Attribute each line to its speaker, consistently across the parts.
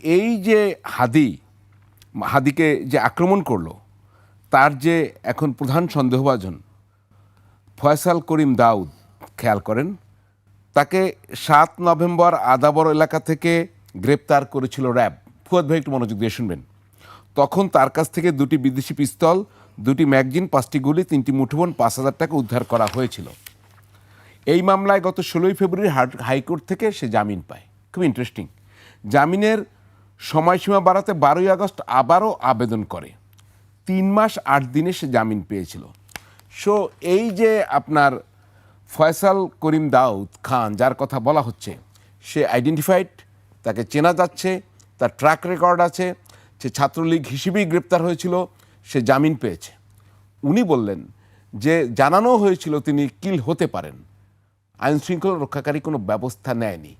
Speaker 1: এই যে হাদিকে যে আক্রমণ করলো, তার যে এখন প্রধান সন্দেহভাজন ফয়সাল করিম দাউদ, খেয়াল করেন, তাকে 7 নভেম্বর আদাবর এলাকা থেকে গ্রেপ্তার করেছিল র্যাব। ফুয়াদ ভাই একটু মনোযোগ দিয়ে শুনবেন। তখন তার কাছ থেকে 2টি বিদেশি পিস্তল, 2টি ম্যাগজিন, 5টি গুলি, 3টি মুঠোফোন, 5,000 টাকা উদ্ধার করা হয়েছিল। এই মামলায় গত 16 ফেব্রুয়ারি হাইকোর্ট থেকে সে জামিন পায়। খুব ইন্টারেস্টিং। জামিনের সময়সীমা বাড়াতে 12 আগস্ট আবারও আবেদন করে। 3 মাস 8 দিনে সে জামিন পেয়েছিল। সো এই যে আপনার ফয়সাল করিম দাউদ খান, যার কথা বলা হচ্ছে, সে আইডেন্টিফাইড, তাকে চেনা যাচ্ছে, তার ট্র্যাক রেকর্ড আছে, সে ছাত্রলীগ হিসেবেই গ্রেপ্তার হয়েছিল, সে জামিন পেয়েছে। উনি বললেন যে জানানো হয়েছিল তিনি কিল হতে পারেন, আইন শৃঙ্খলা রক্ষাকারী কোনো ব্যবস্থা নেয়নি।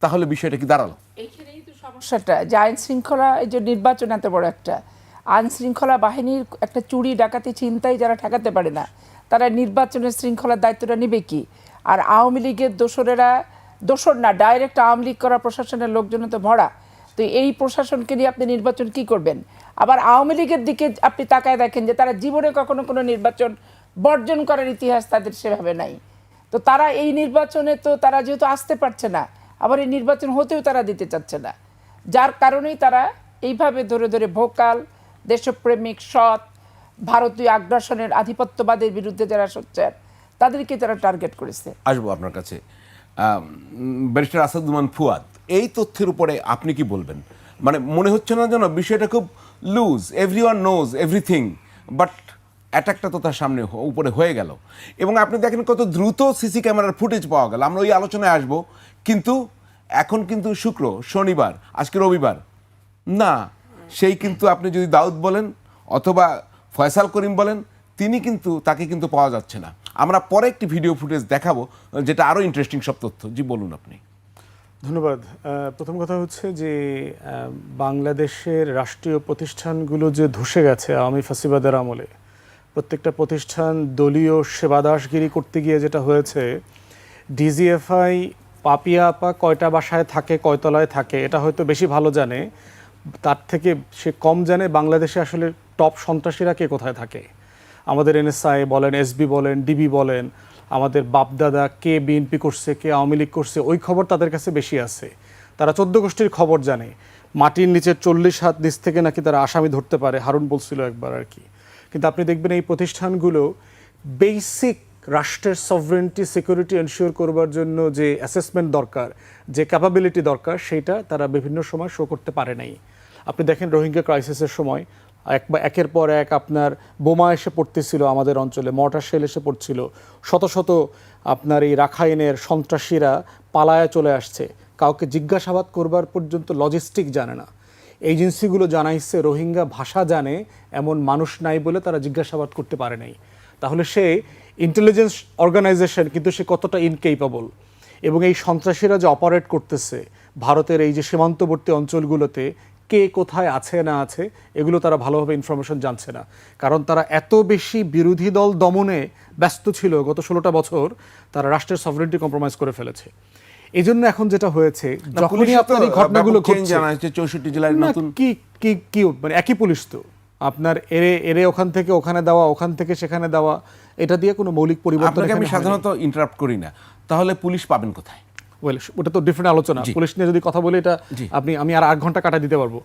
Speaker 1: তাহলে বিষয়টা কি দাঁড়ালো?
Speaker 2: এইখানেই তো সমস্যাটা, যে আইন শৃঙ্খলা, এই যে নির্বাচন এত বড় একটা আইন শৃঙ্খলা বাহিনীর একটা চুরি ডাকাতি ছিনতাই যারা ঠেকাতে পারে না, তারা নির্বাচনের শৃঙ্খলার দায়িত্বটা নেবে কি? আর আওয়ামী লীগের দোসর না, ডাইরেক্ট আওয়ামী লীগ করা প্রশাসনের লোকজন তো ভরা। তো এই প্রশাসনকে নিয়ে আপনি নির্বাচন কি করবেন? আবার আওয়ামী লীগের দিকে আপনি তাকায় দেখেন যে তারা জীবনে কখনো কোনো নির্বাচন বর্জন করার ইতিহাস তাদের সেভাবে নাই। তো তারা এই নির্বাচনে তো তারা যেহেতু আসতে পারছে না, আবার এই নির্বাচন হতেও তারা দিতে চাচ্ছে না, যার কারণেই তারা এইভাবে ধরে ধরে ভোকাল, দেশপ্রেমিক, সৎ, ভারতীয় আগ্রাসনের আধিপত্যবাদের বিরুদ্ধে যারা সোচ্চার, তাদেরকে তারা টার্গেট করেছে।
Speaker 1: আসবো আপনার কাছে। ব্যারিস্টার আসাদুজ্জামান ফুয়াদ, এই তথ্যের উপরে আপনি কি বলবেন? মানে মনে হচ্ছে না যেন বিষয়টা খুব loose, everyone knows everything, but অ্যাটাকটা তো তার সামনে উপরে হয়ে গেল। এবং আপনি দেখেন কত দ্রুত সিসি ক্যামেরার ফুটেজ পাওয়া গেল। আমরা ওই আলোচনায় আসবো, কিন্তু এখন কিন্তু শুক্র, শনিবার, আজকে রবিবার না, সেই কিন্তু আপনি যদি দাউদ বলেন অথবা ফয়সাল করিম বলেন, তাকে কিন্তু পাওয়া যাচ্ছে না। আমরা পরে একটি ভিডিও ফুটেজ দেখাবো যেটা আরও ইন্টারেস্টিং সব তথ্য। জি বলুন আপনি।
Speaker 3: ধন্যবাদ। প্রথম কথা হচ্ছে যে বাংলাদেশের রাষ্ট্রীয় প্রতিষ্ঠানগুলো যে ধসে গেছে আওয়ামী ফাসিবাদের আমলে, প্রত্যেকটা প্রতিষ্ঠান দলীয় সেবাদাসগিরি করতে গিয়ে যেটা হয়েছে, ডিজিএফআই পাপিয়া আপা কয়টা বাসায় থাকে, কয়তলায় থাকে, এটা হয়তো বেশি ভালো জানে, তার থেকে সে কম জানে বাংলাদেশে আসলে টপ সন্ত্রাসীরা কে কোথায় থাকে। আমাদের এনএসআই বলেন, এসবি বলেন, ডিবি বলেন, আমাদের বাপদাদা কে বিএনপি করছে, কে আওয়ামী লীগ করছে, ওই খবর তাদের কাছে বেশি আছে। তারা 14 গোষ্ঠীর খবর জানে। মাটির নিচে 40 হাত নিচ থেকে নাকি তারা আসামি ধরতে পারে, হারুন বলছিল একবার আর কি। কিন্তু আপনি দেখবেন এই প্রতিষ্ঠানগুলো বেসিক রাষ্ট্রের সভরেন্টি, সিকিউরিটি এনশিওর করবার জন্য যে অ্যাসেসমেন্ট দরকার, যে ক্যাপাবিলিটি দরকার, সেইটা তারা বিভিন্ন সময় শো করতে পারে নাই। আপনি দেখেন রোহিঙ্গা ক্রাইসিসের সময় একের পর এক আপনার বোমা এসে পড়তেছিল আমাদের অঞ্চলে, মর্টার শেল এসে পড়ছিল, শত শত আপনার এই রাখাইনের সন্ত্রাসীরা পালায়া চলে আসছে, কাউকে জিজ্ঞাসাবাদ করবার পর্যন্ত লজিস্টিক জানে না। এজেন্সিগুলো জানাইছে রোহিঙ্গা ভাষা জানে এমন মানুষ নাই বলে তারা জিজ্ঞাসাবাদ করতে পারে নাই। তাহলে সে ইন্টেলিজেন্স অর্গানাইজেশন, কিন্তু সে কতটা ইনকেপেবল। এবং এই সন্ত্রাসীরা যে অপারেট করতেছে ভারতের এই যে সীমান্তবর্তী অঞ্চলগুলোতে, কে কোথায় আছে না আছে, এগুলো তারা ভালোভাবে ইনফরমেশন জানছে না। কারণ তারা এত বেশি বিরোধী দল দমনে ব্যস্ত ছিল গত 16টা বছর, তারা রাষ্ট্রের সভরেন্টি কম্প্রোমাইজ করে ফেলেছে। এই জন্য এখন যেটা হয়েছে, যখনই আপনার এই ঘটনাগুলো ঘটছে,
Speaker 1: 64 জেলায় নতুন
Speaker 3: কি মানে একই পুলিশ তো আপনার এরে ওখান থেকে ওখানে দেওয়া, ওখান থেকে সেখানে দেওয়া, এটা দিয়ে কোনো মৌলিক পরিবর্তন।
Speaker 1: আমি সাধারণত ইন্টারাপ্ট করি না, তাহলে পুলিশ পাবেন কোথায়?
Speaker 3: ওটা তো ডিফারেন্ট আলোচনা। পুলিশ নিয়ে যদি কথা বলি, এটা আমি আর 8 ঘন্টা কাটা দিতে পারবো।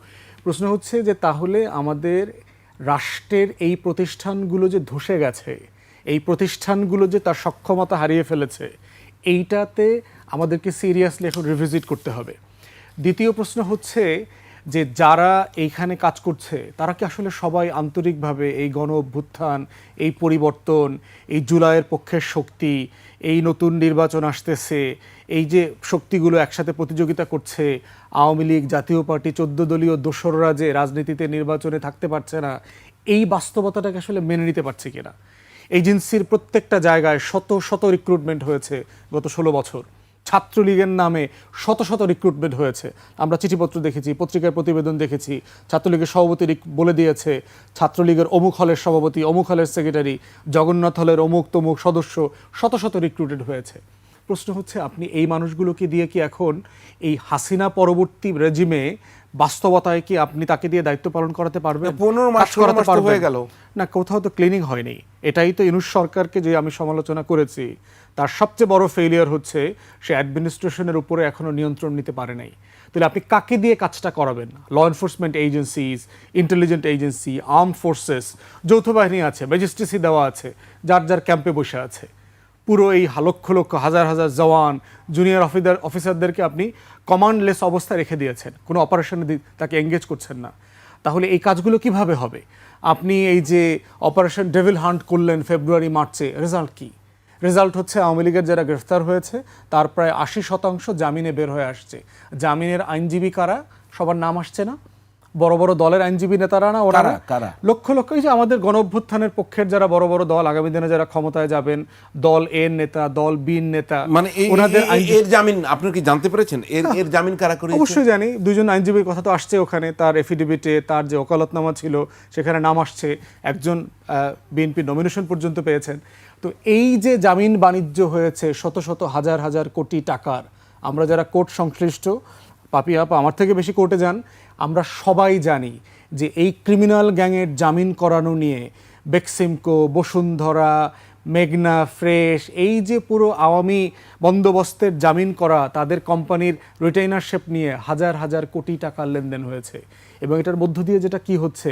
Speaker 3: প্রশ্ন হচ্ছে যে তাহলে আমাদের রাষ্ট্রের এই প্রতিষ্ঠানগুলো যে ধসে গেছে, এই প্রতিষ্ঠানগুলো যে তার সক্ষমতা হারিয়ে ফেলেছে, এইটাতে আমাদেরকে সিরিয়াসলি এখন রিভিজিট করতে হবে। দ্বিতীয় প্রশ্ন হচ্ছে যে যারা এইখানে কাজ করছে তারা কি আসলে সবাই আন্তরিকভাবে এই গণ অভ্যুত্থান, এই পরিবর্তন, এই জুলাইয়ের পক্ষের শক্তি, এই নতুন নির্বাচন আসতেছে, এই যে শক্তিগুলো একসাথে প্রতিযোগিতা করছে, আওয়ামী লীগ, জাতীয় পার্টি, 14 দলীয় দোসররা যে রাজনীতিতে নির্বাচনে থাকতে পারছে না, এই বাস্তবতাটাকে আসলে মেনে নিতে পারছে কিনা? এজেন্সির প্রত্যেকটা জায়গায় শত শত রিক্রুটমেন্ট হয়েছে গত 16 বছর। ছাত্রলীগের নামে শত শত রিক্রুটমেন্ট হয়েছে। আমরা চিঠিপত্র দেখেছি, পত্রিকার প্রতিবেদন দেখেছি, ছাত্রলীগের সভাপতি বলে দিয়েছে ছাত্রলীগের অমুক হলের সভাপতি, অমুক হলের সেক্রেটারি, জগন্নাথ হলের অমুক তমুক সদস্য শত শত রিক্রুটেড হয়েছে। প্রশ্ন হচ্ছে আপনি এই মানুষগুলোকে দিয়ে কি এখন এই হাসিনা পরবর্তী রেজিমে বাস্তবতায় কি আপনি তাকে দিয়ে দায়িত্ব পালন করাতে পারবেন?
Speaker 1: 15 মাস
Speaker 3: কাজ করাতে
Speaker 1: 16 মাস তো
Speaker 3: পারবেন?
Speaker 1: হয়ে গেল।
Speaker 3: না, কোথাও তো ক্লিনিং হয়নি। এটাই তো ইউনূস সরকারকে যে আমি সমালোচনা করেছি, তার সবচেয়ে বড় ফেলিয়ার হচ্ছে সে অ্যাডমিনিস্ট্রেশনের উপরে এখনো নিয়ন্ত্রণ নিতে পারে নাই। তাহলে আপনি কাকে দিয়ে কাজটা করাবেন? Law enforcement agencies, intelligent agency, arm forces, যৌথ বাহিনী আছে, ম্যাজিস্ট্রেসি দেওয়া আছে, যার যার ক্যাম্পে বসে আছে। পুরো এই লক্ষ লক্ষ হাজার হাজার জওয়ান, জুনিয়র অফিসারদেরকে আপনি কমান্ডলেস অবস্থায় রেখে দিয়েছেন, কোনো অপারেশনে তাকে এঙ্গেজ করছেন না। তাহলে এই কাজগুলো কিভাবে হবে? আপনি এই যে অপারেশন ডেভিল হান্ট করলেন ফেব্রুয়ারি মার্চে, রেজাল্ট কি? রেজাল্ট হচ্ছে আওয়ামী লীগের যারা গ্রেফতার হয়েছে তার প্রায় 80% জামিনে বের হয়ে আসছে। জামিনের আইনজীবী কারা? সবার নাম আসছে না? বড় বড় দলের আইনজীবী নেতারা না? ওরা
Speaker 1: কারা?
Speaker 3: লক্ষ লক্ষ, এই যে আমাদের গণ অভ্যুত্থানের পক্ষের যারা বড় বড় দল, আগামী দিনে যারা ক্ষমতায় যাবেন, দল এর নেতা, দল বির নেতা,
Speaker 1: মানে
Speaker 3: ওনাদের
Speaker 1: এর জামিন আপনি কি জানতে পেরেছেন? এর জামিন কারা করেছে?
Speaker 3: অবশ্যই জানি। দুজন আইনজীবীর কথা তো আসছে ওখানে, তার এফিডেভিটে, তার যে ওকালতনামা ছিল সেখানে নাম আসছে। একজন বিএনপি নমিনেশন পর্যন্ত পেয়েছেন। তো এই যে জামিন বাণিজ্য হয়েছে শত শত হাজার হাজার কোটি টাকার, আমরা যারা কোর্ট সংশ্লিষ্ট, পাপি আপা আমার থেকে বেশি কোর্টে যান, আমরা সবাই জানি যে এই ক্রিমিনাল গ্যাংয়ের জামিন করানো নিয়ে বেক্সিমকো, বসুন্ধরা, মেঘনা, ফ্রেশ, এই যে পুরো আওয়ামী বন্দোবস্তের জামিন করা, তাদের কোম্পানির রিটেইনারশিপ নিয়ে হাজার হাজার কোটি টাকার লেনদেন হয়েছে। এবং এটার মধ্য দিয়ে যেটা কি হচ্ছে,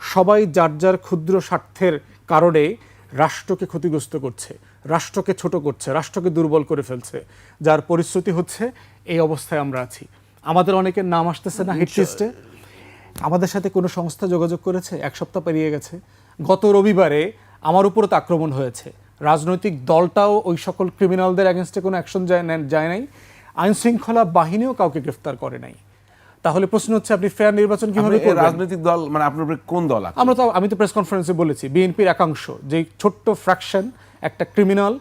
Speaker 3: সবাই যার যার ক্ষুদ্র স্বার্থের কারণে রাষ্ট্রকে ক্ষতিগ্রস্ত করছে, রাষ্ট্রকে ছোট করছে, রাষ্ট্রকে দুর্বল করে ফেলছে, যার পরিস্থিতি হচ্ছে এই অবস্থায় আমরা আছি। আমাদের অনেকের নাম আসতেছে না হিট লিস্টে। আমাদের সাথে কোনো সংস্থা যোগাযোগ করেছে? এক সপ্তাহ পেরিয়ে গেছে। গত রবিবারে আমার উপরও তো আক্রমণ হয়েছে। রাজনৈতিক দলটাও ওই সকল ক্রিমিনালদের অ্যাগেনস্টে কোনো অ্যাকশন যায় নাই। আইন শৃঙ্খলা বাহিনীও কাউকে গ্রেফতার করে নাই। তাহলে প্রশ্ন হচ্ছে আপনি ফেয়ার নির্বাচন কিভাবে করবেন?
Speaker 1: রাজনৈতিক দল মানে আপনার উপরে কোন দল আছে?
Speaker 3: আমি তো প্রেস কনফারেন্সে বলেছি, বিএনপির একাংশ, যে ছোট্ট ফ্র্যাকশন, একটা ক্রিমিনাল,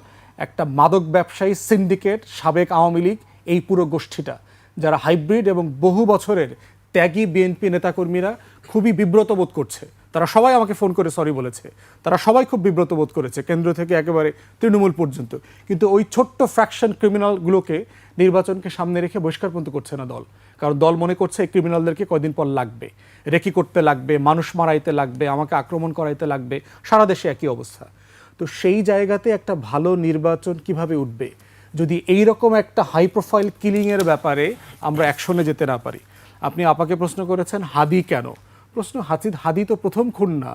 Speaker 3: একটা মাদক ব্যবসায়ী সিন্ডিকেট, সাবেক আওয়ামী লীগ, এই পুরো গোষ্ঠীটা যারা হাইব্রিড এবং বহু বছরের ত্যাগী বিএনপি নেতাকর্মীরা খুবই বিব্রত বোধ করছে। তারা সবাই আমাকে ফোন করে সরি বলেছে। তারা সবাই খুব বিব্রত বোধ করেছে, কেন্দ্র থেকে একেবারে তৃণমূল পর্যন্ত। কিন্তু ওই ছোট্ট ফ্র্যাকশন ক্রিমিনালগুলোকে নির্বাচনকে সামনে রেখে বহিষ্কার পর্যন্ত করছে না দল। কারণ দল মনে করছে এই ক্রিমিনালদেরকে কয়দিন পর লাগবে, রেকি করতে লাগবে, মানুষ মারাইতে লাগবে, আমাকে আক্রমণ করাইতে লাগবে। সারা দেশে একই অবস্থা। তো সেই জায়গাতে একটা ভালো নির্বাচন কিভাবে উঠবে যদি এই রকম একটা হাই প্রোফাইল কিলিংয়ের ব্যাপারে আমরা অ্যাকশনে যেতে না পারি? আপনি আপাকে প্রশ্ন করেছেন হাদি কেন? প্রশ্ন, হাদি তো প্রথম খুন না।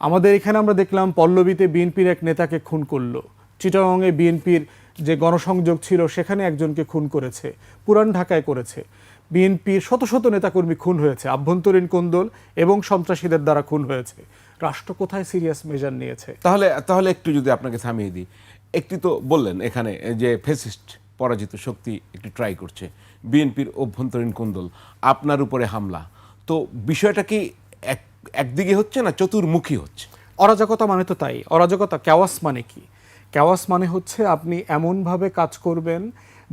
Speaker 3: আমাদের এখানে আমরা দেখলাম পল্লবীতে বিএনপির এক নেতাকে খুন করলো, চিটাগংয়ে বিএনপির যে গণসংযোগ ছিল সেখানে একজনকে খুন করেছে, পুরান ঢাকায় করেছে। বিএনপির শত শত নেতাকর্মী খুন হয়েছে, আভ্যন্তরীণ কোন্দল এবং সন্ত্রাসীদের দ্বারা খুন হয়েছে। রাষ্ট্র কোথায় সিরিয়াস মেজার নিয়েছে?
Speaker 1: তাহলে একটু যদি আপনাকে থামিয়ে দিই, একটি তো বললেন এখানে যে ফেসিস্ট পরাজিত শক্তি একটি ট্রাই করছে, বিএনপির অভ্যন্তরীণ কোন্দল, আপনার উপরে হামলা। তো বিষয়টা কি একদিকে হচ্ছে না চতুর্মুখী হচ্ছে?
Speaker 3: অরাজকতা মানে তো তাই। অরাজকতা, ক্যাওয়াস মানে কি? ক্যাওয়াস মানে হচ্ছে আপনি এমনভাবে কাজ করবেন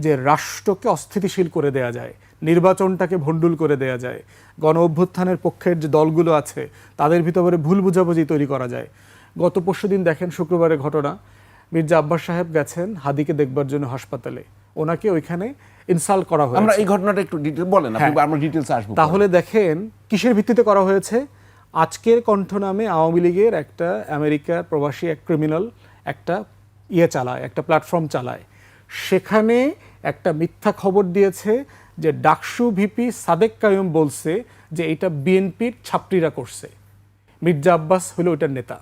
Speaker 3: যে রাষ্ট্রকে অস্থিতিশীল করে দেয়া যায়, নির্বাচনটাকে ভণ্ডুল করে দেয়া যায়, গণ অভ্যুত্থানের পক্ষের যে দলগুলো আছে তাদের ভিতরে ভুল বুঝাবুঝি তৈরি করা যায়। গত পরশুদিন দেখেন, শুক্রবারের ঘটনা, মির্জা আব্বাস সাহেব গেছেন হাদিকে দেখবার জন্য হাসপাতালে, ওনাকে ওইখানে ইনসাল্ট করা হয়েছে।
Speaker 1: আমরা এই ঘটনাটা একটু ডিটেইল বলেন, আমরা ডিটেইলসে আসবো।
Speaker 3: তাহলে দেখেন কিসের ভিত্তিতে করা হয়েছে। আজকের কণ্ঠ নামে আওয়ামী লীগের একটা আমেরিকার প্রবাসী এক ক্রিমিনাল একটা চালায়, একটা প্ল্যাটফর্ম চালায়। সেখানে একটা মিথ্যা খবর দিয়েছে যে ডাকসু ভিপি সাদেক কায়ুম বলছে যে এটা বিএনপির ছাত্রীরা করছে, মির্জা আব্বাস হলো ওইটার নেতা।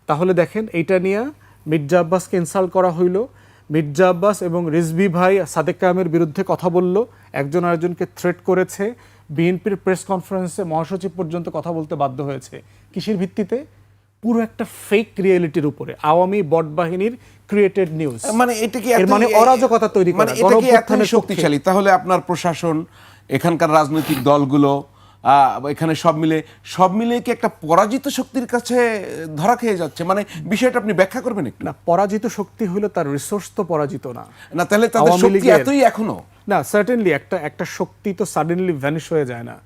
Speaker 3: তাহলে দেখেন এইটা নিয়ে মির্জা আব্বাসকে ইনসাল্ট করা হইল। মির্জা আব্বাস এবং রিজভী ভাই সাদেক কায়ুমের বিরুদ্ধে কথা বলল, একজন আরেকজনকে থ্রেট করেছে। বিএনপির প্রেস কনফারেন্সে মহাসচিব পর্যন্ত কথা বলতে বাধ্য হয়েছে। কিসের ভিত্তিতে? পুরো একটা ফেক রিয়েলিটির উপরে, আওয়ামী বট বাহিনীর ক্রিয়েটেড নিউজ।
Speaker 1: মানে এটা কি
Speaker 3: মানে অরাজকতা তৈরি করা,
Speaker 1: মানে এটা কি এতই শক্তিশালী? তাহলে আপনার প্রশাসন, এখানকার রাজনৈতিক দলগুলো, এখানে সব মিলে কি একটা পরাজিত শক্তির কাছে ধরা খেয়ে যাচ্ছে? মানে বিষয়টা আপনি ব্যাখ্যা করবেন একটু।
Speaker 3: না, পরাজিত শক্তি হলো তার রিসোর্স তো পরাজিত না।
Speaker 1: না, তাহলে তাদের শক্তি এতই এখনো?
Speaker 3: না, সার্টেনলি একটা শক্তি তো সাডেনলি ভ্যানিশ হয়ে যায় না।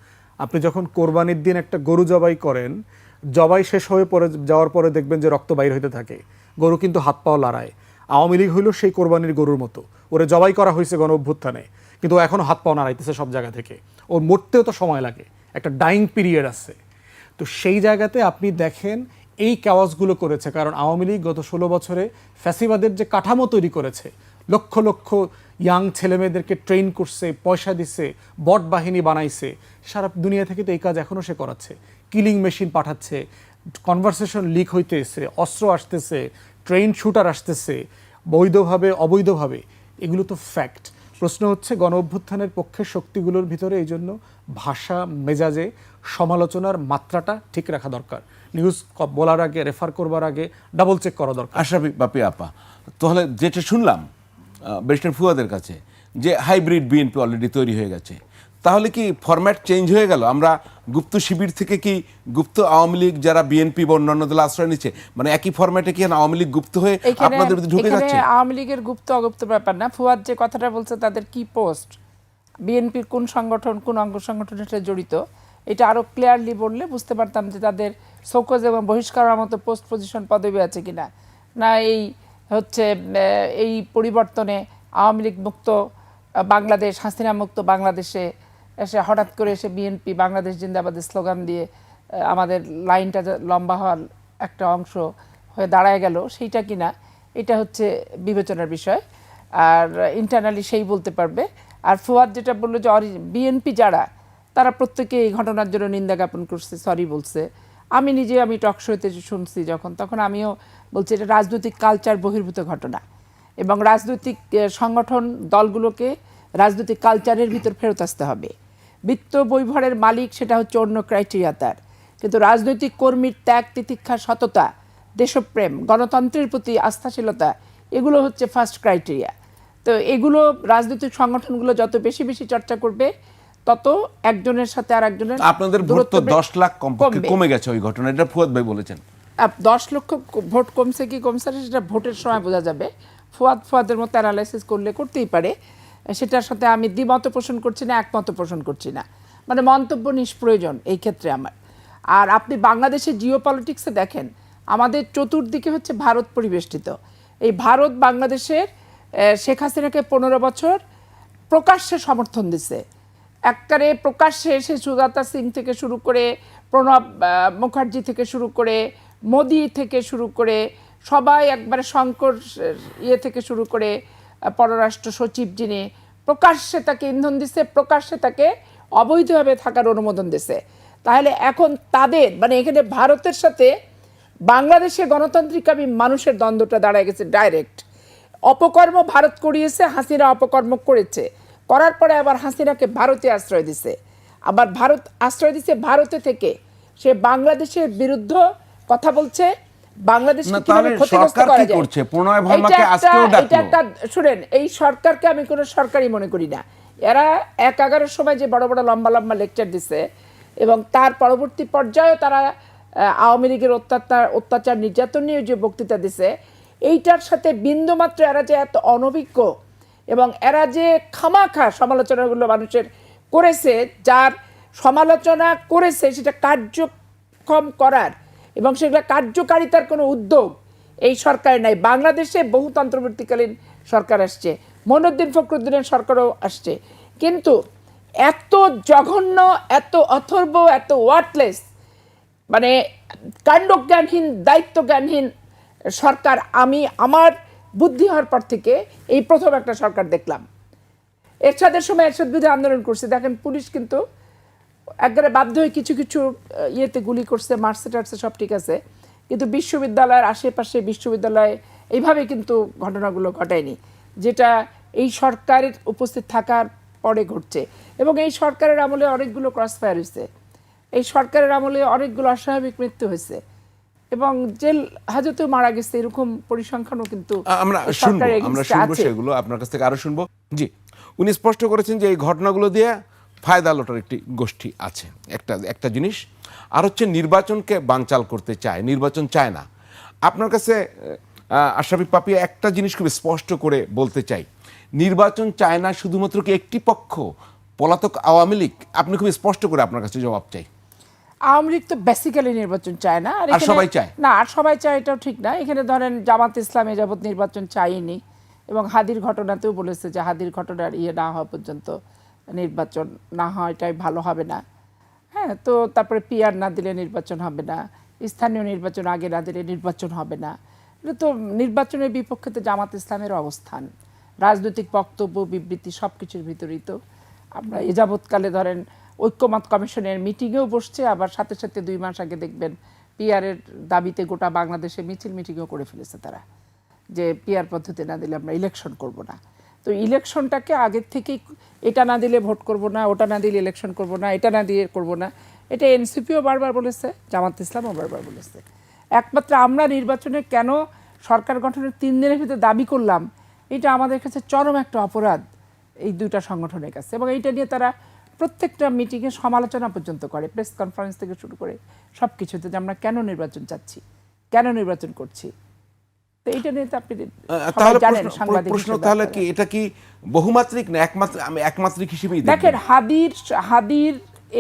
Speaker 3: আপনি যখন কোরবানির দিন একটা গরু জবাই করেন, জবাই শেষ হয়ে যাওয়ার পরে দেখবেন যে রক্ত বাইর হইতে থাকে, গরু কিন্তু হাত পাও লড়ায়। আওয়ামী লীগ হইল সেই কোরবানির গরুর মতো, ওরে জবাই করা হয়েছে গণ অভ্যুত্থানে, কিন্তু ও এখনো হাত পাও নাড়াইতেছে সব জায়গা থেকে। ওর মরতেও তো সময় লাগে, একটা ডাইং পিরিয়ড আছে। তো সেই জায়গাতে আপনি দেখেন এই ক্যাওয়াসগুলো করেছে, কারণ আওয়ামী লীগ গত 16 বছরে ফ্যাসিবাদের যে কাঠামো তৈরি করেছে, লক্ষ লক্ষ ইয়াং ছেলেমেয়েদেরকে ট্রেন করছে, পয়সা দিছে, বট বাহিনী বানাইছে, সারা দুনিয়া থেকে তো এই কাজ এখনও সে করাচ্ছে। কিলিং মেশিন পাঠাচ্ছে, কনভারসেশন লিক হইতেছে, অস্ত্র আসতেছে, ট্রেন শুটার আসতেছে, বৈধভাবে অবৈধভাবে, এগুলো তো ফ্যাক্ট। প্রশ্ন হচ্ছে গণ অভ্যুত্থানের পক্ষে শক্তিগুলোর ভিতরে এই জন্য ভাষা মেজাজে সমালোচনার মাত্রাটা ঠিক রাখা দরকার। নিউজ বলার আগে, রেফার করবার আগে ডাবল চেক করা দরকার।
Speaker 1: আশরাফি বাপি আপা, তাহলে যেটা শুনলাম ব্যারিস্টার ফুয়াদের কাছে যে হাইব্রিড বিএনপি অলরেডি তৈরি হয়ে গেছে, তাহলে কি ফরম্যাট চেঞ্জ হয়ে গেল? আমরা গুপ্ত শিবির থেকে কি গুপ্ত আওয়ামী লীগ যারা বিএনপি বা অন্যান্য দল আশ্রয় নিচ্ছে, মানে একই ফরম্যাটে কি আওয়ামী লীগ গুপ্ত হয়ে আপনাদের ভিতরে ঢুকে যাচ্ছে?
Speaker 2: আওয়ামী লীগের গুপ্ত অগুপ্ত ব্যাপার না। ফুয়াদ যে কথাটা বলছে তাদের কি পোস্ট, বিএনপির কোন সংগঠন, কোন অঙ্গ সংগঠনের সাথে জড়িত, এটা আরো ক্লিয়ারলি বললে বুঝতে পারতাম যে তাদের শোকজ এবং বহিষ্কারের মতো পোস্ট পজিশন পদবি আছে কিনা। না এই হচ্ছে এই পরিবর্তনে আওয়ামী লীগ মুক্ত বাংলাদেশ, হাসিনা মুক্ত বাংলাদেশে এসে হঠাৎ করে এসে বিএনপি বাংলাদেশ জিন্দাবাদের স্লোগান দিয়ে আমাদের লাইনটা লম্বা হওয়ার একটা অংশ হয়ে দাঁড়ায় গেল, সেইটা কিনা এটা হচ্ছে বিবেচনার বিষয়। আর ইন্টারনালি সেই বলতে পারবে। আর ফুয়াদ যেটা বললো যে বিএনপি যারা, তারা প্রত্যেকে এই ঘটনার জন্য নিন্দা জ্ঞাপন করছে, সরি বলছে। আমি নিজে টক শোতে শুনছি যখন, তখন আমিও বলছি এটা রাজনৈতিক কালচার বহির্ভূত ঘটনা এবং রাজনৈতিক সংগঠন দলগুলোকে রাজনৈতিক কালচারের ভিতর ফেরত আসতে হবে। বিত্ত বৈভবের মালিক সেটা হচ্ছে অন্য ক্রাইটেরিয়া তার, কিন্তু রাজনৈতিক কর্মীর ত্যাগ, তিতিক্ষা, সততা, দেশপ্রেম, গণতন্ত্রের প্রতি আস্থাশীলতা, এগুলো হচ্ছে ফার্স্ট ক্রাইটেরিয়া। তো এগুলো রাজনৈতিক সংগঠনগুলো যত বেশি বেশি চর্চা করবে, তত একজনের সাথে আর একজনের
Speaker 1: আপনাদের ভোট তো 10 লাখ কমপক্ষে কমে গেছে ওই ঘটনা, এটা ফুয়াদ ভাই বলেছেন।
Speaker 2: 10 লক্ষ ভোট কমছে কি কমছে না সেটা ভোটের সময় বোঝা যাবে। ফুয়াদের মতো অ্যানালাইসিস করলে করতেই পারে, সেটার সাথে আমি দ্বিমত পোষণ করছি না, একমত পোষণ করছি না, মানে মন্তব্য নিষ্প্রয়োজন এই ক্ষেত্রে আমার। আর আপনি বাংলাদেশের জিও পলিটিক্সে দেখেন, আমাদের চতুর্দিকে হচ্ছে ভারত পরিবেষ্টিত। এই ভারত বাংলাদেশের শেখ হাসিনাকে 15 বছর প্রকাশ্যে সমর্থন দিছে, একবারে প্রকাশ্যে এসে সুজাতা সিং থেকে শুরু করে, প্রণব মুখার্জি থেকে শুরু করে, মোদি থেকে শুরু করে, সবাই একবারে শঙ্কর থেকে শুরু করে পররাষ্ট্র সচিব যিনি, প্রকাশ্যে তাকে ইন্ধন দিছে, প্রকাশ্যে তাকে অবৈধভাবে থাকার অনুমোদন দিছে। তাহলে এখন তাদের মানে এখানে ভারতের সাথে বাংলাদেশের গণতান্ত্রিকামী মানুষের দ্বন্দ্বটা দাঁড়ায় গেছে ডাইরেক্ট। অপকর্ম ভারত করিয়েছে, হাসিনা অপকর্ম করেছে, করার পরে আবার হাসিনাকে ভারতে আশ্রয় দিছে, আবার ভারত আশ্রয় দিছে ভারতে থেকে সে বাংলাদেশের বিরুদ্ধে কথা বলছে, বাংলাদেশকে কিভাবে ক্ষতিগ্রস্ত করা যায়। এটা একটা শুনেন, এই সরকারকে আমি কোনো সরকারই মনে করি না। এরা 1-11 সময় যে বড় বড় লম্বা লম্বা লেকচার দিছে এবং তার পরবর্তী পর্যায়ে তারা আওয়ামী লীগের অত্যাচার নির্যাতন নিয়ে যে বক্তৃতা দিছে, এইটার সাথে বিন্দুমাত্র এরা যে এত অনভিজ্ঞ এবং এরা যে খামাখা সমালোচনাগুলো মানুষের করেছে, যার সমালোচনা করেছে সেটা কার্যক্ষম করার এবং সেগুলো কার্যকারিতার কোনো উদ্যোগ এই সরকারে নাই। বাংলাদেশে বহুতন্ত্রবর্তীকালীন সরকার আসছে, মঈনুদ্দিন ফখরুদ্দিনের সরকারও আসছে, কিন্তু এত জঘন্য, এত অথর্ব, এত ওয়ার্থলেস, মানে কাণ্ডজ্ঞানহীন, দায়িত্বজ্ঞানহীন সরকার আমি আমার বুদ্ধি হওয়ার পর থেকে এই প্রথম একটা সরকার দেখলাম। এরশাদের সময় এরশাদ বিরোধী আন্দোলন করছে, দেখেন পুলিশ কিন্তু একবারে বাধ্য হয়ে কিছু কিছু ইয়েতে গুলি করছে, মারছে টারছে, সব ঠিক আছে, কিন্তু বিশ্ববিদ্যালয়ের আশেপাশে বিশ্ববিদ্যালয়ে এইভাবে কিন্তু ঘটনাগুলো ঘটায়নি, যেটা এই সরকারের উপস্থিত থাকার পরে ঘটছে। এবং এই সরকারের আমলে অনেকগুলো ক্রসফায়ার হয়েছে, এই সরকারের আমলে অনেকগুলো অস্বাভাবিক মৃত্যু হয়েছে এবং জেল হাজতেও মারা গেছে, এরকম পরিসংখ্যানও কিন্তু
Speaker 1: আমরা শুনবো সেগুলো আপনার কাছ থেকে আরো শুনবো। জি, উনি স্পষ্ট করেছেন যে এই ঘটনাগুলো দিয়ে ফায়দা লোটার একটি গোষ্ঠী আছে, একটা জিনিস। আর হচ্ছে নির্বাচনকে বানচাল করতে চায়, নির্বাচন চায় না। আপনার কাছে আশরাফি পাপি একটা জিনিস খুব স্পষ্ট করে বলতে চাই, নির্বাচন চায় না শুধুমাত্র কি একটি পক্ষ, পলাতক আওয়ামী লীগ? আপনি খুব স্পষ্ট করে আপনার কাছে জবাব চাই।
Speaker 2: আওয়ামী লীগ তো বেসিক্যালি নির্বাচন চায় না,
Speaker 1: আর
Speaker 2: এখানে-
Speaker 1: সবাই চায়?
Speaker 2: না, আর সবাই চায় এটাও ঠিক না। এখানে ধরেন জামাত ইসলাম এ যাবৎ নির্বাচন চায়নি, এবং হাদির ঘটনাতেও বলেছে যে হাদির ঘটনার না হওয়া পর্যন্ত নির্বাচন না হওয়াটাই ভালো হবে না। হ্যাঁ, তো তারপরে পিআর না দিলে নির্বাচন হবে না, স্থানীয় নির্বাচন আগে না দিলে নির্বাচন হবে না। এটা তো নির্বাচনের বিপক্ষে তো জামাত ইসলামের অবস্থান, রাজনৈতিক বক্তব্য বিবৃতি সব কিছুর ভিতরেই তো আমরা এ যাবৎকালে ধরেন ঐক্যমত কমিশনের মিটিংয়েও বসছে, আবার সাথে সাথে 2 মাস আগে দেখবেন পিআরের দাবিতে গোটা বাংলাদেশে মিটিংও করে ফেলেছে তারা, যে পিআর পদ্ধতি না দিলে আমরা ইলেকশন করব না। তো ইলেকশনটাকে আগের থেকেই এটা না দিলে ভোট করব না, ওটা না দিলে ইলেকশন করব না, এটা না দিয়ে করব না, এটা এনসিপিও বারবার বলেছে, জামাত ইসলামও বারবার বলেছে। একমাত্র আমরা নির্বাচনে কেন সরকার গঠনের 3 দিনের ভিতরে দাবি করলাম, এটা আমাদের কাছে চরম একটা অপরাধ এই 2টা সংগঠনের কাছে, এবং এইটা নিয়ে তারা প্রত্যেকটা মিটিংয়ে সমালোচনা পর্যন্ত করে, প্রেস কনফারেন্স থেকে শুরু করে সব কিছুতে, যে আমরা কেন নির্বাচন চাচ্ছি, কেন নির্বাচন করছি। তো এইটা নিয়ে তো আপনি সবাই
Speaker 1: তাহলে
Speaker 2: জানেন,
Speaker 1: প্রশ্ন
Speaker 2: সাংবাদিক
Speaker 1: প্রশ্ন
Speaker 2: হিসেবে
Speaker 1: তাহলে
Speaker 2: আপনারা।
Speaker 1: কি এটা কি বহুমাত্রিক না একমাত্রিক? আমি একমাত্রিক হিসেবেই দেখি।
Speaker 2: দেখেন, হাদির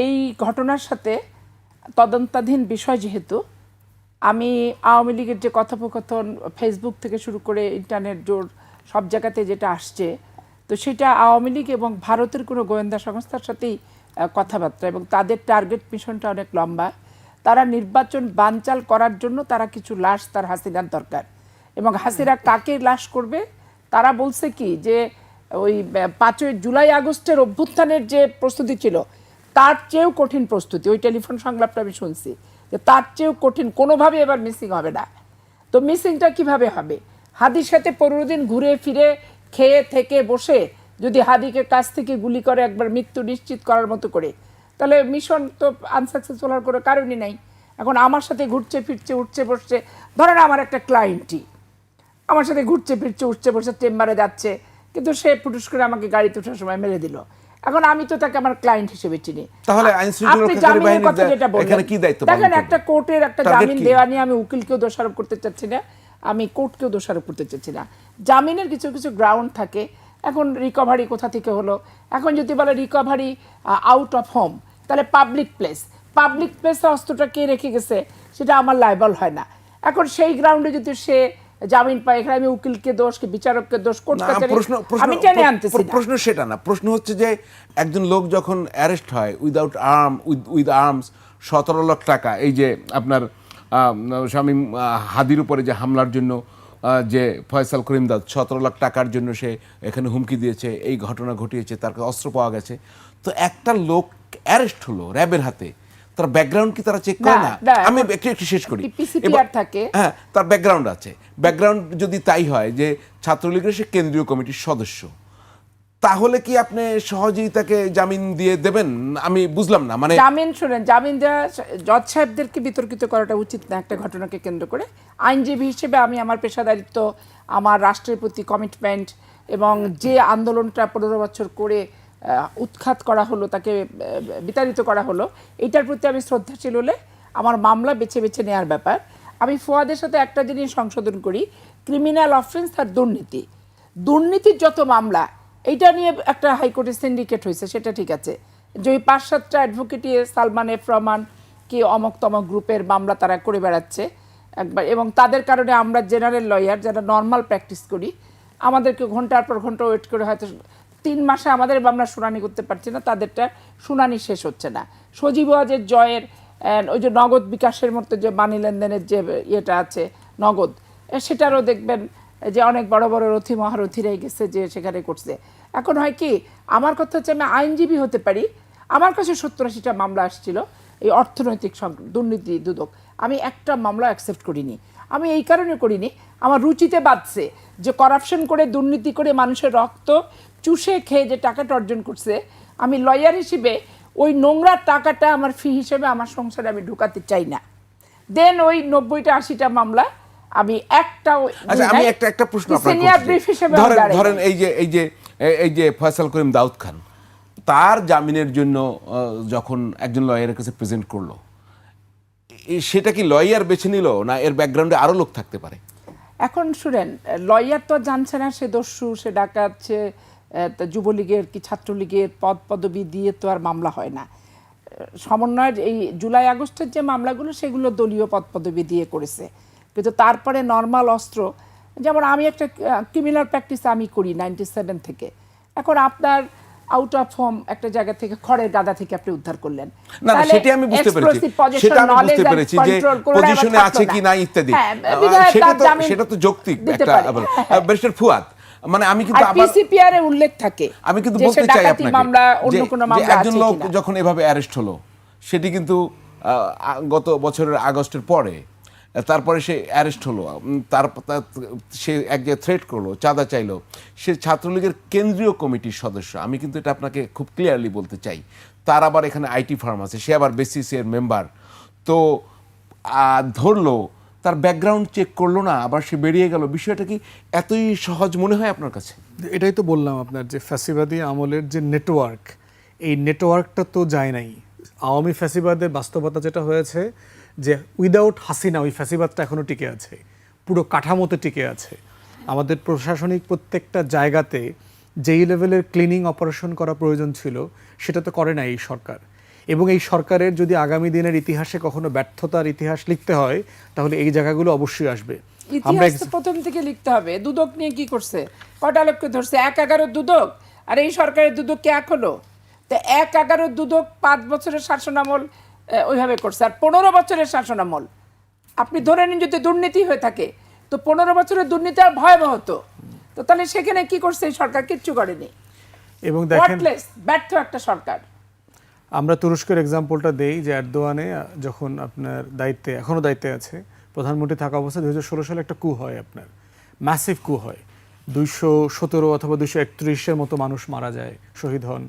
Speaker 2: এই ঘটনার সাথে তদন্তাধীন বিষয় যেহেতু, আমি আওয়ামী লীগের যে কথোপকথন ফেসবুক থেকে শুরু করে ইন্টারনেট জোর সব জায়গাতে যেটা আসছে, তো সেটা আওয়ামী লীগ এবং ভারতের কোনো গোয়েন্দা সংস্থার সাথেই কথাবার্তা, এবং তাদের টার্গেট মিশনটা অনেক লম্বা। তারা নির্বাচন বানচাল করার জন্য তারা কিছু লাশ তার হাসিনার দরকার, এবং হাসিনা কাকে লাশ করবে তারা বলছে কি, যে ওই 5 জুলাই আগস্টের অভ্যুত্থানের যে প্রস্তুতি ছিল তার চেয়েও কঠিন প্রস্তুতি, ওই টেলিফোন সংলাপটা আমি শুনছি, যে তার চেয়েও কঠিন, কোনোভাবে এবার মিসিং হবে না। তো মিসিংটা কিভাবে হবে? হাদির সাথে 15 দিন ঘুরে ফিরে খেয়ে থেকে বসে যদি হাদিকে কাছ থেকে গুলি করে একবার মৃত্যু নিশ্চিত করার মতো করে, তাহলে মিশন তো আনসাকসেসফুল হওয়ার কোনো কারণই নাই। এখন আমার সাথে ঘুরছে ফিরছে উঠছে বসছে, ধরেন আমার একটা ক্লায়েন্টই আমার সাথে ঘুরছে ফিরছে উঠছে বসে চেম্বারে যাচ্ছে, কিন্তু সে ফুটুস করে আমাকে গাড়িতে ওঠার সময় মেরে দিল। এখন আমি তো তাকে আমার ক্লায়েন্ট হিসেবে চিনি।
Speaker 1: তাহলে আইন শৃঙ্খলা
Speaker 2: আপনি
Speaker 1: রক্ষাকারী
Speaker 2: জামিনের
Speaker 1: বাহিনীর
Speaker 2: কথা যেটা বললেন,
Speaker 1: এখানে কি দায়িত্ব পালন
Speaker 2: দেখেন
Speaker 1: করবে?
Speaker 2: একটা কোর্টের একটা
Speaker 1: Target
Speaker 2: জামিন
Speaker 1: কি?
Speaker 2: দেওয়া নিয়ে আমি উকিলকেও দোষারোপ করতে চাচ্ছি না, আমি কোর্টকেও দোষারোপ করতে চাচ্ছি না। জামিনের কিছু কিছু গ্রাউন্ড থাকে। এখন রিকভারি কোথা থেকে হলো, এখন যদি বলে রিকভারি আউট অফ হোম, তাহলে পাবলিক প্লেসে অস্ত্রটা কে রেখে গেছে সেটা আমার লাইবল হয় না। এখন সেই গ্রাউন্ডে যদি সে জামিন পায়, এখানে আমি উকিলকে দোষ কি বিচারককে দোষ, কোর্ট
Speaker 1: না,
Speaker 2: কাছারি আমি টেনে
Speaker 1: প্রশ্ন
Speaker 2: আনতেছি না।
Speaker 1: প্রশ্ন সেটা না। প্রশ্ন হচ্ছে যে একজন লোক যখন অ্যারেস্ট হয় উইদাউট উইথ আর্মস, 17 লাখ টাকা, এই যে আপনার শামীম হাদির উপরে যে হামলার জন্য যে ফয়সাল করিম দাউদ 17 লাখ টাকার জন্য সে এখানে হুমকি দিয়েছে, এই ঘটনা ঘটিয়েছে, তার কাছে অস্ত্র পাওয়া গেছে। তো একটা লোক অ্যারেস্ট হলো র্যাবের হাতে, তার ব্যাকগ্রাউন্ড কি তারা চেক করে না?
Speaker 2: না,
Speaker 1: আমি একটু শেষ করি।
Speaker 2: PCPR থাকে।
Speaker 1: হ্যাঁ, তার ব্যাকগ্রাউন্ড আছে। ব্যাকগ্রাউন্ড যদি তাই হয় যে ছাত্রলীগের সে কেন্দ্রীয় কমিটির সদস্য, তাহলে কি আপনি সহজেই তাকে জামিন দিয়ে দেবেন? আমি বুঝলাম না। মানে
Speaker 2: জামিন শুনেন, জামিন দেওয়া জজ সাহেবদেরকে বিতর্কিত করাটা উচিত না একটা ঘটনাকে কেন্দ্র করে। আইনজীবী হিসেবে আমি আমার পেশাদারিত্ব, আমার রাষ্ট্রের প্রতি কমিটমেন্ট, এবং যে আন্দোলনটা 15 বছর করে উৎখাত করা হলো, তাকে বিতাড়িত করা হলো, এইটার প্রতি আমি শ্রদ্ধাশীল হলে আমার মামলা বেছে বেছে নেওয়ার ব্যাপার। আমি ফুয়াদের সাথে একটা জিনিস সংশোধন করি, ক্রিমিনাল অফেন্স আর দুর্নীতির যত মামলা, এইটা নিয়ে একটা হাইকোর্টের সিন্ডিকেট হয়েছে, সেটা ঠিক আছে, যে ওই 5-7টা অ্যাডভোকেটই সালমান এফ রহমান কি অমক তমক গ্রুপের মামলা তারা করে বেড়াচ্ছে একবার, এবং তাদের কারণে আমরা জেনারেল লয়ার যারা নর্মাল প্র্যাকটিস করি, আমাদেরকে ঘন্টার পর ঘন্টা ওয়েট করে হয়তো 3 মাসে আমাদের মামলা শুনানি করতে পারছি না, তাদেরটা শুনানি শেষ হচ্ছে না। সজীব ওয়াজের জয়ের ওই যে নগদ বিকাশের মতো যে মানি লেনদেনের যে ইয়েটা আছে নগদ, সেটারও দেখবেন যে অনেক বড় বড় রথী মহারথীরাই গেছে যে সেখানে করছে। এখন হয় কি, আমার কথা হচ্ছে আমি আইনজীবী হতে পারি, আমার কাছে 70-80টা মামলা আসছিল এই অর্থনৈতিক দুর্নীতি দুদক, আমি একটা মামলা অ্যাকসেপ্ট করিনি। আমি এই কারণে করিনি, আমার রুচিতে বাঁধছে যে করাপশন করে দুর্নীতি করে মানুষের রক্ত চুষে খেয়ে যে টাকাটা অর্জন করছে, আমি লয়ার হিসেবে ওই নোংরা টাকাটা আমার ফি হিসেবে আমার সংসারে আমি ঢুকাতে চাই না। দেন ওই 90-80টা মামলা আমি একটাও,
Speaker 1: আচ্ছা, আমি একটা প্রশ্ন আপনাকে
Speaker 2: সিনিয়র
Speaker 1: করছি।
Speaker 2: ব্রিফ হিসেবে
Speaker 1: ধরেন এই যে ফয়সাল করিম দাউদ খান তার জামিনের জন্য যখন একজন লয়ারের কাছে প্রেজেন্ট করলো, সেটা কি লয়ার বেছে নিল, না এর ব্যাকগ্রাউন্ডে আরো লোক থাকতে পারে?
Speaker 2: এখন শুনেন, লয়ার তো জানছে না সে দস্যু, সে ডাকাত, সে যুবলীগের কি ছাত্রলীগের পদবি দিয়ে তো আর মামলা হয় না। সমন্বয়ের এই জুলাই আগস্টের যে মামলাগুলো সেগুলো দলীয় পদপদবি দিয়ে করেছে, কিন্তু তারপরে নর্মাল অস্ত্র, যেমন আমি একটা ক্রিমিনাল প্র্যাকটিস আমি করি 97 থেকে, এখন আপনার আউট অফ হোম একটা জায়গা থেকে খড়ের গাদা থেকে আপনি উদ্ধার করলেন,
Speaker 1: না না, সেটা আমি বুঝতে পেরেছি, সেটা আমি বুঝতে পেরেছি যে পজিশনে আছে কি না ইত্যাদি, সেটা তো যৌক্তিক একটা। ব্যারিস্টার ফুয়াদ, মানে আমি কিন্তু আবার
Speaker 2: পিসিপিআর এর উল্লেখ থাকে,
Speaker 1: আমি কিন্তু বলতে চাই আপনাকে
Speaker 2: মামলা অন্য কোনো
Speaker 1: যে
Speaker 2: মামলা
Speaker 1: একজন
Speaker 2: আছে
Speaker 1: লোক
Speaker 2: কিনা।
Speaker 1: যখন এভাবে অ্যারেস্ট হলো, সেটি কিন্তু গত বছরের আগস্টের পরে, তারপরে সে অ্যারেস্ট হলো, সে এক জায়গায় থ্রেট করলো, চাঁদা চাইলো, সে ছাত্রলীগের কেন্দ্রীয় কমিটির সদস্য। আমি কিন্তু এটা আপনাকে খুব ক্লিয়ারলি বলতে চাই। তার আবার এখানে আইটি ফার্ম আছে, সে আবার বেসিসি এর মেম্বার। তো ধরলো, তার ব্যাকগ্রাউন্ড চেক করলো না, আবার সে বেরিয়ে গেল। বিষয়টা কি এতই সহজ মনে হয় আপনার কাছে?
Speaker 3: এটাই তো বললাম আপনার, যে ফ্যাসিবাদী আমলের যে নেটওয়ার্ক, এই নেটওয়ার্কটা তো যায় নাই। আওয়ামী ফ্যাসিবাদের বাস্তবতা যেটা হয়েছে যে উইদাউট হাসিনা ওই ফ্যাসিবাদটা এখনো টিকে আছে, পুরো কাঠামোতে টিকে আছে। আমাদের প্রশাসনিক প্রত্যেকটা জায়গাতে যেই লেভেলের ক্লিনিং অপারেশন করা প্রয়োজন ছিল সেটা তো করে না এই সরকার। এবং এই সরকারের যদি আগামী দিনের ইতিহাসে কখনো ব্যর্থতার ইতিহাস লিখতে হয়, তাহলে এই জায়গাগুলো অবশ্যই আসবে।
Speaker 2: ইতিহাস তো প্রথম থেকে লিখতে হবে। দুদক নিয়ে কি করছে, কটা লোককে ধরছে? 1/11 দুদক, আর এই সরকারের দুদক কে এক হলো? তো 1/11 দুদক 5 বছরের শাসনামল ওইভাবে করছে, আর 15 বছরের শাসনামল আপনি ধরে নিন যদি দুর্নীতি হয়ে থাকে, তো 15 বছরের দুর্নীতি আর ভয়াবহ হতো। তো তাহলে সেখানে কি করছে এই সরকার? কিচ্ছু করেনি।
Speaker 3: এবং দেখেন,
Speaker 2: ব্যর্থ একটা সরকার।
Speaker 3: আমরা তুরস্কের এক্সাম্পলটা দেই, যে এরদোয়ানে যখন আপনার দায়িত্বে, এখনও দায়িত্বে আছে, প্রধানমন্ত্রী থাকা অবস্থায় 2016 সালে একটা কু হয়, আপনার ম্যাসিভ কু হয়, 217 অথবা 231-এর মতো মানুষ মারা যায়, শহীদ হন।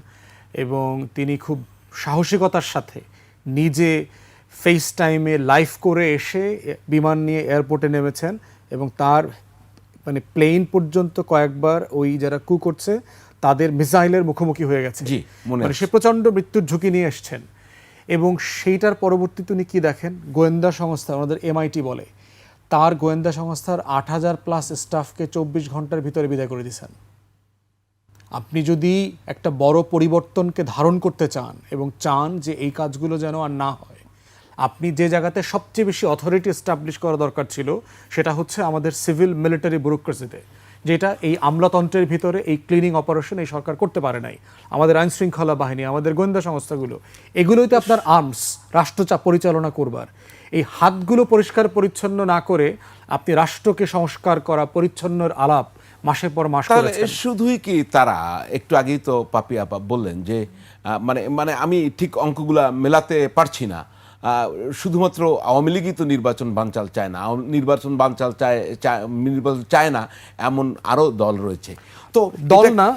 Speaker 3: এবং তিনি খুব সাহসিকতার সাথে নিজে ফেস টাইমে লাইভ করে এসে বিমান নিয়ে এয়ারপোর্টে নেমেছেন, এবং তার মানে প্লেন পর্যন্ত কয়েকবার ওই যারা কু করছে তাদের মিসাইলের মুখোমুখি হয়ে গেছে। মানে সে প্রচণ্ড মৃত্যুর ঝুঁকি নিয়ে এসছেন। এবং সেইটার পরবর্তীতে উনি কী দেখেন, গোয়েন্দা সংস্থা, আমাদের MIT বলে, তার গোয়েন্দা সংস্থার 8000+ স্টাফকে 24 ঘন্টার ভিতরে বিদায় করে দিয়েছেন। আপনি যদি একটা বড় পরিবর্তনকে ধারণ করতে চান এবং চান যে এই কাজগুলো যেন আর না হয়, আপনি যে জায়গাতে সবচেয়ে বেশি অথরিটি এস্টাবলিশ করা দরকার ছিল সেটা হচ্ছে আমাদের সিভিল মিলিটারি ব্যুরোক্রেসিতে, যেটা এই আমলাতন্ত্রের ভিতরে এই ক্লিনিং অপারেশন এই সরকার করতে পারে নাই। আমাদের আইন শৃঙ্খলা বাহিনী, আমাদের গোয়েন্দা সংস্থাগুলো, এগুলোইতে আপনার আর্মস, রাষ্ট্রচাপ পরিচালনা করবার। এই হাতগুলো পরিষ্কার পরিচ্ছন্ন না করে আপনি রাষ্ট্রকে সংস্কার করা, পরিচ্ছন্নর আলাপ মাসের পর মাস করেছেন।
Speaker 1: শুধুই কি তারা, একটু আগেই তো পাপি আপা বললেন যে মানে আমি ঠিক অঙ্কগুলা মেলাতে পারছি না, শুধুমাত্র আওয়ামী লীগই তো নির্বাচন বানচাল চায় না, নির্বাচন বানচাল নির্বাচন চায় না এমন আরো দল রয়েছে। তো
Speaker 3: দল না,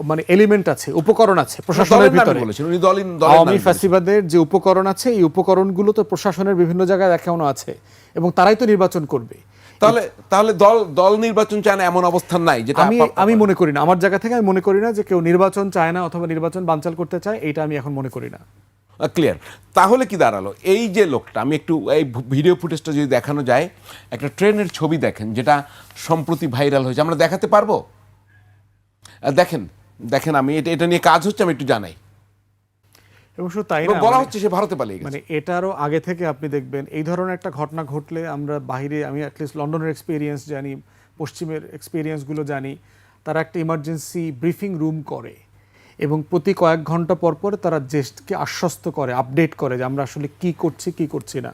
Speaker 3: মানে এলিমেন্ট আছে, উপকরণ আছে প্রশাসনের ভিতরে। আওয়ামী ফ্যাসিবাদের যে উপকরণ আছে, এই উপকরণগুলো তো প্রশাসনের বিভিন্ন জায়গায় এখনো আছে, এবং তারাই তো নির্বাচন করবে।
Speaker 1: তাহলে দল নির্বাচন চায় না এমন অবস্থান নাই, যেটা
Speaker 3: আমি মনে করি না। আমার জায়গা থেকে আমি মনে করি না যে কেউ নির্বাচন চায় না অথবা নির্বাচন বানচাল করতে চায়, এইটা আমি এখন মনে করি না।
Speaker 1: ক্লিয়ার। তাহলে কি দাঁড়ালো, এই যে লোকটা, আমি একটু এই ভিডিও ফুটেজটা যদি দেখানো যায়, একটা ট্রেনের ছবি দেখেন যেটা সম্প্রতি ভাইরাল হয়েছে, আমরা দেখাতে পারবো? দেখেন আমি এটা নিয়ে কাজ হচ্ছে, আমি একটু জানাই।
Speaker 3: এবং শুধু তাই না,
Speaker 1: বলা হচ্ছে সে ভারতে পালিয়ে গেছে।
Speaker 3: মানে এটারও আগে থেকে আপনি দেখবেন এই ধরনের একটা ঘটনা ঘটলে আমরা বাইরে, আমি অ্যাটলিস্ট লন্ডনের এক্সপিরিয়েন্স জানি, পশ্চিমের এক্সপিরিয়েন্সগুলো জানি, তারা একটা ইমার্জেন্সি ব্রিফিং রুম করে এবং প্রতি কয়েক ঘন্টা পর পর তারা দেশকে আশ্বস্ত করে, আপডেট করে যে আমরা আসলে কি করছি না।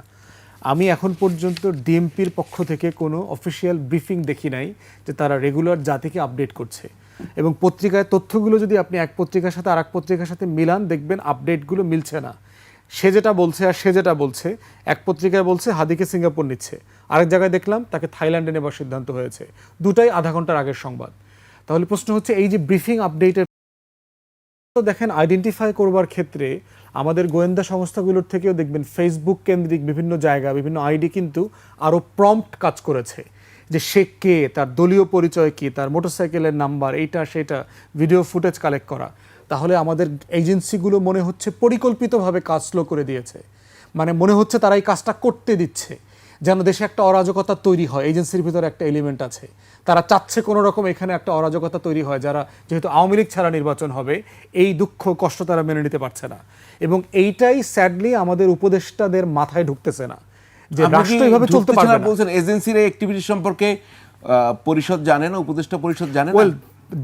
Speaker 3: আমি এখন পর্যন্ত ডিএমপির পক্ষ থেকে কোনো অফিসিয়াল ব্রিফিং দেখি নাই যে তারা রেগুলার জাতিকে আপডেট করছে। এবং পত্রিকায় তথ্যগুলো যদি আপনি এক পত্রিকার সাথে আর এক পত্রিকার সাথে মিলান, দেখবেন আপডেটগুলো মিলছে না। সে যেটা বলছে আর সে যেটা বলছে, এক পত্রিকায় বলছে হাদিকে সিঙ্গাপুর নিচ্ছে, আরেক জায়গায় দেখলাম তাকে থাইল্যান্ডে নেবার সিদ্ধান্ত হয়েছে। দুটাই আধা ঘন্টার আগের সংবাদ। তাহলে প্রশ্ন হচ্ছে, এই যে ব্রিফিং আপডেটের দেখেন, আইডেন্টিফাই করবার ক্ষেত্রে আমাদের গোয়েন্দা সংস্থাগুলোর থেকেও দেখবেন ফেসবুক কেন্দ্রিক বিভিন্ন জায়গা, বিভিন্ন আইডি কিন্তু আরও প্রম্পট কাজ করেছে, যে সে কে, তার দলীয় পরিচয় কি, তার মোটরসাইকেলের নাম্বার, এইটা সেটা, ভিডিও ফুটেজ কালেক্ট করা। তাহলে আমাদের এজেন্সিগুলো মনে হচ্ছে পরিকল্পিতভাবে কাজ স্লো করে দিয়েছে, মানে মনে হচ্ছে তারা এই কাজটা করতে দিচ্ছে যেন দেশে একটা অরাজকতা তৈরি হয়, এজেন্সির ভিতরে একটা এলিমেন্ট আছে। তারা চাচ্ছে কোনো রকম এখানে একটা অরাজকতা তৈরি হয়, যারা যেহেতু আওয়ামী লীগ ছাড়া নির্বাচন হবে এই দুঃখ কষ্ট তারা মেনে নিতে পারছে না, এবং এইটাই স্যাডলি আমাদের উপদেষ্টাদের মাথায় ঢুকতেছে না যে
Speaker 1: আপনি কি
Speaker 3: রাষ্ট্র এইভাবে চলতে
Speaker 1: ঢুকতেছে না
Speaker 3: পারবে না।
Speaker 1: বলছেন এজেন্সির এই অ্যাক্টিভিটি সম্পর্কে পরিষদ জানে না, উপদেষ্টা পরিষদ জানে না?
Speaker 3: ওয়েল,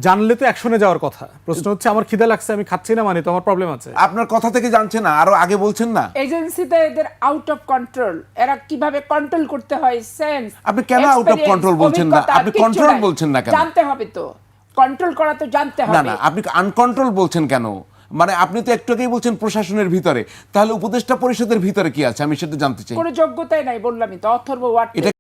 Speaker 3: জানলে তো অ্যাকশনে যাওয়ার কথা। প্রশ্ন হচ্ছে আমার খিদে লাগছে আমি খাচ্ছি না মানে তো আমার প্রবলেম আছে।
Speaker 1: আপনার কথা থেকে জানছে না, আরো আগে বলছেন না।
Speaker 2: এজেন্সিতে এদের আউট অফ কন্ট্রোল, এরা কিভাবে কন্ট্রোল করতে হয় সেন্স।
Speaker 1: আপনি কেন out of control বলছেন না? আপনি control বলছেন না কেন?
Speaker 2: জানতে হবে তো, কন্ট্রোল করা তো জানতে
Speaker 1: না
Speaker 2: হবে।
Speaker 1: না, আপনি আনকন্ট্রোল বলছেন কেন? মানে আপনি তো একটু আগেই বলছেন প্রশাসনের ভিতরে, তাহলে উপদেষ্টা পরিষদের ভিতরে কি আছে আমি সেটা জানতে চাই।
Speaker 2: কোনো যোগ্যতাই নাই, বললামই তো, অথর্ব ওয়ার্ড।
Speaker 1: এটা